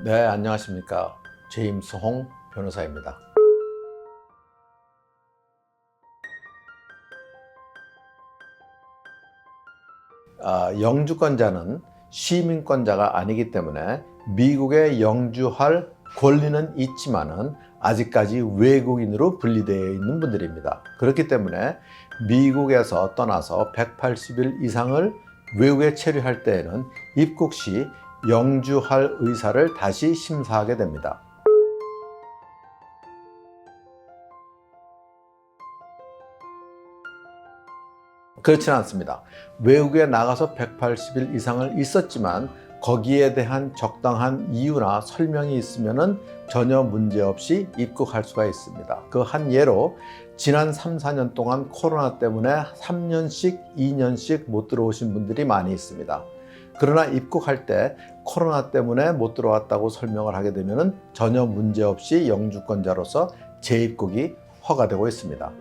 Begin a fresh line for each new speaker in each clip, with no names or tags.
네, 안녕하십니까. 제임스 홍 변호사입니다. 영주권자는 시민권자가 아니기 때문에 미국에 영주할 권리는 있지만은 아직까지 외국인으로 분리되어 있는 분들입니다. 그렇기 때문에 미국에서 떠나서 180일 이상을 외국에 체류할 때에는 입국 시 영주할 의사를 다시 심사하게 됩니다. 그렇지는 않습니다. 외국에 나가서 180일 이상을 있었지만 거기에 대한 적당한 이유나 설명이 있으면 전혀 문제없이 입국할 수가 있습니다. 그 한 예로 지난 3, 4년 동안 코로나 때문에 3년씩, 2년씩 못 들어오신 분들이 많이 있습니다. 그러나 입국할 때 코로나 때문에 못 들어왔다고 설명을 하게 되면 전혀 문제없이 영주권자로서 재입국이 허가되고 있습니다.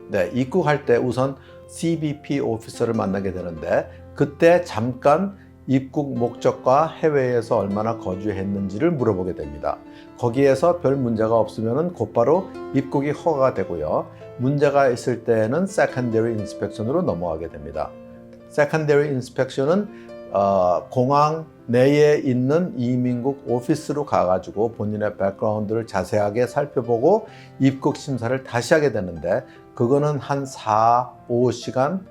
네, 입국할 때 우선 CBP 오피서를 만나게 되는데 그때 잠깐 입국 목적과 해외에서 얼마나 거주했는지를 물어보게 됩니다. 거기에서 별 문제가 없으면 곧바로 입국이 허가가 되고요. 문제가 있을 때에는 Secondary Inspection으로 넘어가게 됩니다. Secondary Inspection은 공항 내에 있는 이민국 오피스로 가가지고 본인의 백그라운드를 자세하게 살펴보고 입국 심사를 다시 하게 되는데 그거는 한 4, 5시간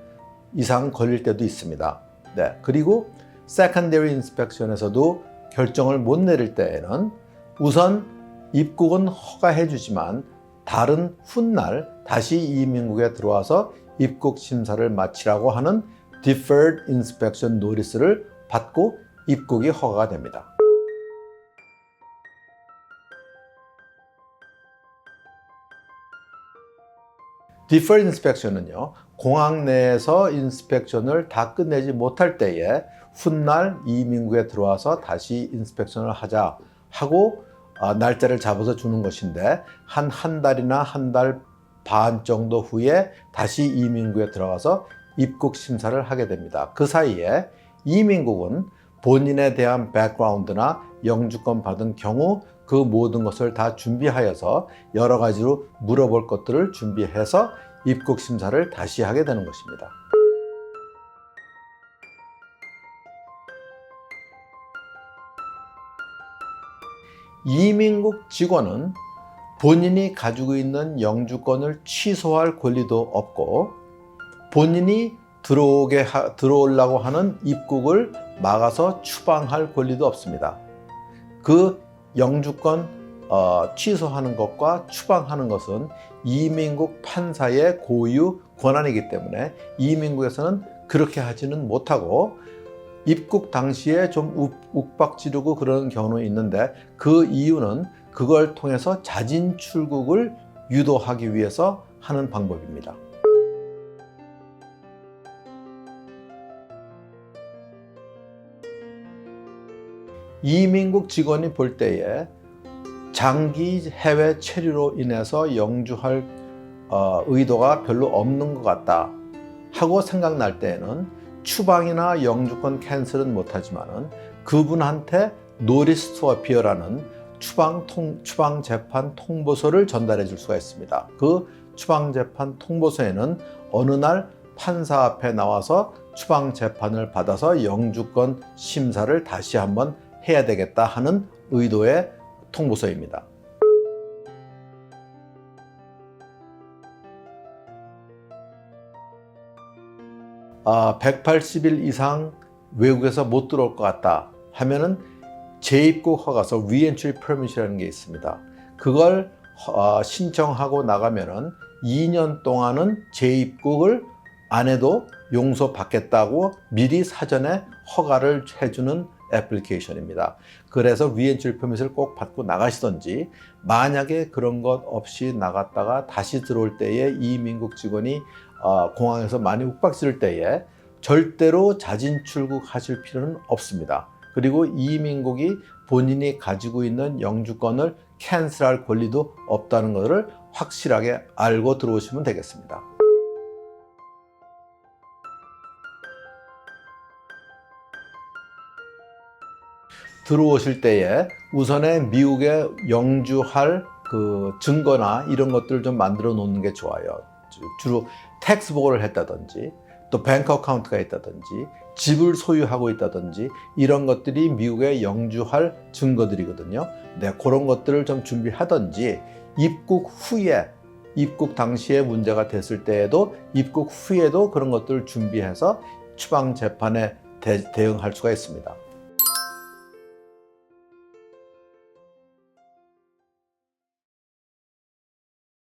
이상 걸릴 때도 있습니다. 네, 그리고 Secondary Inspection에서도 결정을 못 내릴 때에는 우선 입국은 허가해 주지만 다른 훗날 다시 이민국에 들어와서 입국 심사를 마치라고 하는 Deferred Inspection Notice를 받고 입국이 허가가 됩니다. Deferred Inspection은요, 공항 내에서 인스펙션을 다 끝내지 못할 때에 훗날 이민국에 들어와서 다시 인스펙션을 하자 하고 날짜를 잡아서 주는 것인데 한 달이나 한 달 반 정도 후에 다시 이민국에 들어가서 입국 심사를 하게 됩니다. 그 사이에 이민국은 본인에 대한 백그라운드나 영주권 받은 경우 그 모든 것을 다 준비하여서 여러 가지로 물어볼 것들을 준비해서 입국 심사를 다시 하게 되는 것입니다. 이민국 직원은 본인이 가지고 있는 영주권을 취소할 권리도 없고 본인이 들어오려고 하는 입국을 막아서 추방할 권리도 없습니다. 그 영주권 취소하는 것과 추방하는 것은 이민국 판사의 고유 권한이기 때문에 이민국에서는 그렇게 하지는 못하고 입국 당시에 좀 욱박지르고 그러는 경우는 있는데 그 이유는 그걸 통해서 자진 출국을 유도하기 위해서 하는 방법입니다. 이민국 직원이 볼 때에 장기 해외 체류로 인해서 영주할 의도가 별로 없는 것 같다 하고 생각날 때에는 추방이나 영주권 캔슬은 못하지만은 그분한테 노티스 투 어피어라는 추방 재판 통보서를 전달해 줄 수가 있습니다. 그 추방 재판 통보서에는 어느 날 판사 앞에 나와서 추방 재판을 받아서 영주권 심사를 다시 한번 해야 되겠다 하는 의도의 통보서입니다. 아, 180일 이상 외국에서 못 들어올 것 같다 하면은 재입국 허가서 Reentry Permit이라는 게 있습니다. 그걸 신청하고 나가면은 2년 동안은 재입국을 안 해도 용서받겠다고 미리 사전에 허가를 해주는 애플리케이션입니다. 그래서 Reentry Permit을 꼭 받고 나가시던지 만약에 그런 것 없이 나갔다가 다시 들어올 때에 이민국 직원이 공항에서 많이 욱박지를 때에 절대로 자진 출국하실 필요는 없습니다. 그리고 이민국이 본인이 가지고 있는 영주권을 캔슬할 권리도 없다는 것을 확실하게 알고 들어오시면 되겠습니다. 들어오실 때에 우선에 미국에 영주할 그 증거나 이런 것들을 좀 만들어 놓는 게 좋아요. 주로 텍스 보고를 했다든지 또 뱅크 어카운트가 있다든지 집을 소유하고 있다든지 이런 것들이 미국에 영주할 증거들이거든요. 네, 그런 것들을 좀 준비하든지 입국 당시에 문제가 됐을 때에도 입국 후에도 그런 것들을 준비해서 추방 재판에 대응할 수가 있습니다.